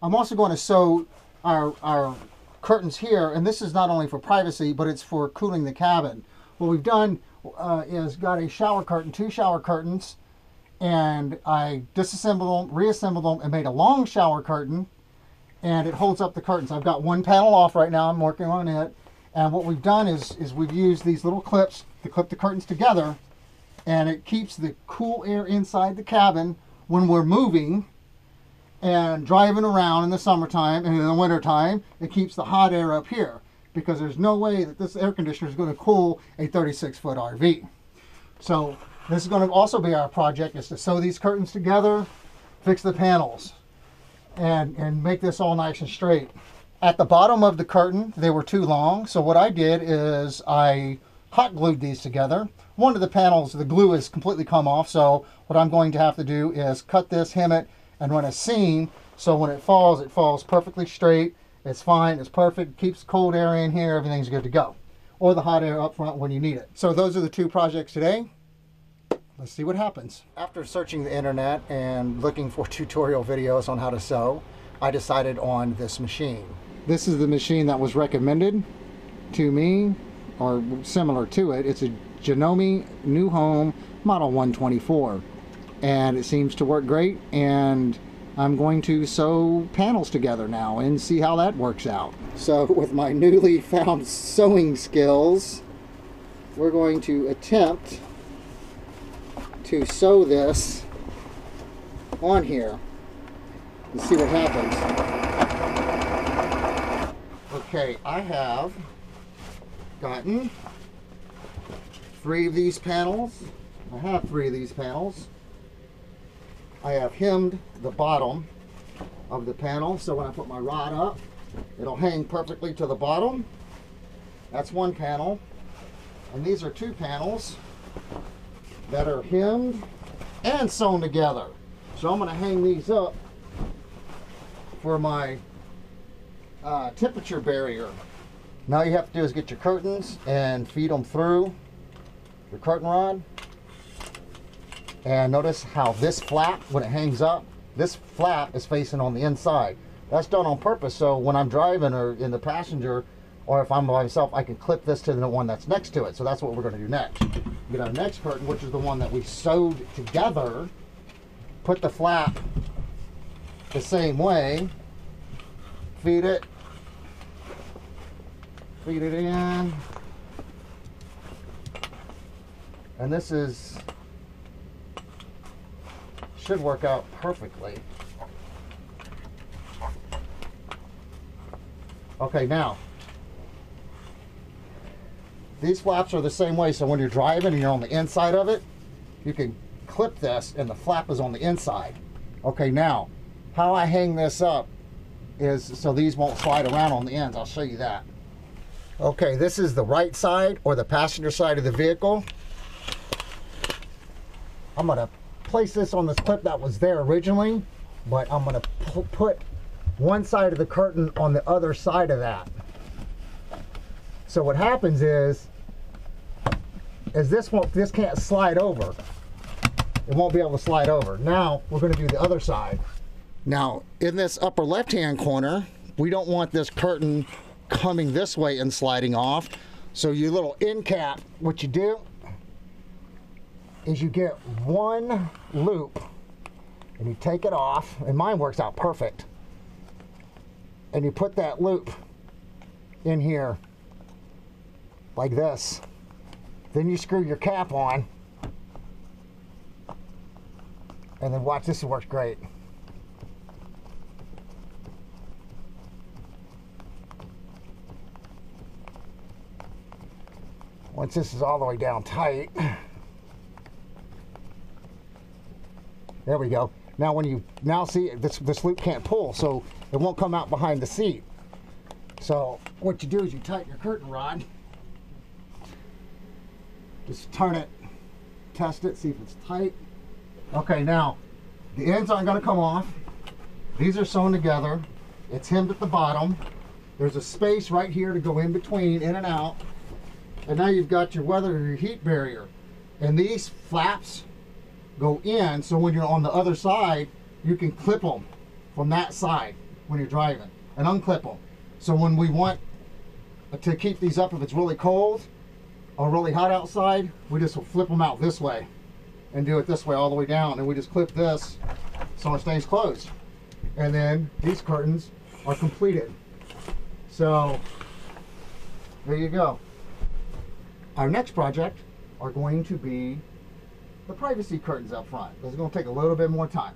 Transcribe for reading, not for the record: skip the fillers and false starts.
I'm also going to sew our curtains here, and this is not only for privacy, but it's for cooling the cabin. What we've done is got a shower curtain, 2 shower curtains, and I disassembled them, reassembled them, and made a long shower curtain, and it holds up the curtains. I've got one panel off right now. I'm working on it, and what we've done is we've used these little clips to clip the curtains together, and it keeps the cool air inside the cabin when we're moving and driving around in the summertime, and in the wintertime, it keeps the hot air up here, because there's no way that this air conditioner is going to cool a 36-foot RV. So this is going to also be our project, is to sew these curtains together, fix the panels, and make this all nice and straight. At the bottom of the curtain, they were too long, so what I did is I hot glued these together. One of the panels, the glue has completely come off, so what I'm going to have to do is cut this, hem it, and run a seam, so when it falls perfectly straight. It's fine, it's perfect, keeps cold air in here, everything's good to go. Or the hot air up front when you need it. So those are the 2 projects today. Let's see what happens. After searching the internet and looking for tutorial videos on how to sew, I decided on this machine. This is the machine that was recommended to me, or similar to it. It's a Janome New Home Model 124. And it seems to work great, and I'm going to sew panels together now and see how that works out. So with my newly found sewing skills, we're going to attempt to sew this on here and see what happens. Okay, I have gotten 3 of these panels. I have 3 of these panels. I have hemmed the bottom of the panel, so when I put my rod up, it'll hang perfectly to the bottom. That's one panel. And these are 2 panels that are hemmed and sewn together. So I'm going to hang these up for my temperature barrier. Now you have to do is get your curtains and feed them through your curtain rod. And notice how this flap, when it hangs up, this flap is facing on the inside. That's done on purpose, so when I'm driving or in the passenger, or if I'm by myself, I can clip this to the one that's next to it. So that's what we're going to do next. Get our next curtain, which is the one that we sewed together, put the flap the same way, feed it in, and this should work out perfectly. Okay, now these flaps are the same way, so when you're driving and you're on the inside of it, you can clip this and the flap is on the inside. Okay, now how I hang this up is so these won't slide around on the ends. I'll show you that. Okay, this is the right side, or the passenger side of the vehicle. I'm going to place this on this clip that was there originally, but I'm going to put one side of the curtain on the other side of that. So what happens is this can't slide over. It won't be able to slide over. Now we're going to do the other side. Now in this upper left hand corner, we don't want this curtain coming this way and sliding off. So your little end cap, what you do is you get one loop and you take it off, and mine works out perfect, and you put that loop in here like this. Then you screw your cap on, and then watch, this works great. Once this is all the way down tight, there we go. Now when you see this loop can't pull, so it won't come out behind the seat. So what you do is you tighten your curtain rod. Just turn it, test it, see if it's tight. Okay, now the ends aren't going to come off. These are sewn together. It's hemmed at the bottom. There's a space right here to go in between, in and out. And now you've got your weather or your heat barrier. And these flaps go in, so when you're on the other side, you can clip them from that side. when you're driving, and unclip them. So when we want to keep these up, if it's really cold or really hot outside, we just will flip them out this way and do it this way all the way down, and we just clip this so it stays closed. And then these curtains are completed. So there you go. Our next project are going to be the privacy curtains up front. This is going to take a little bit more time.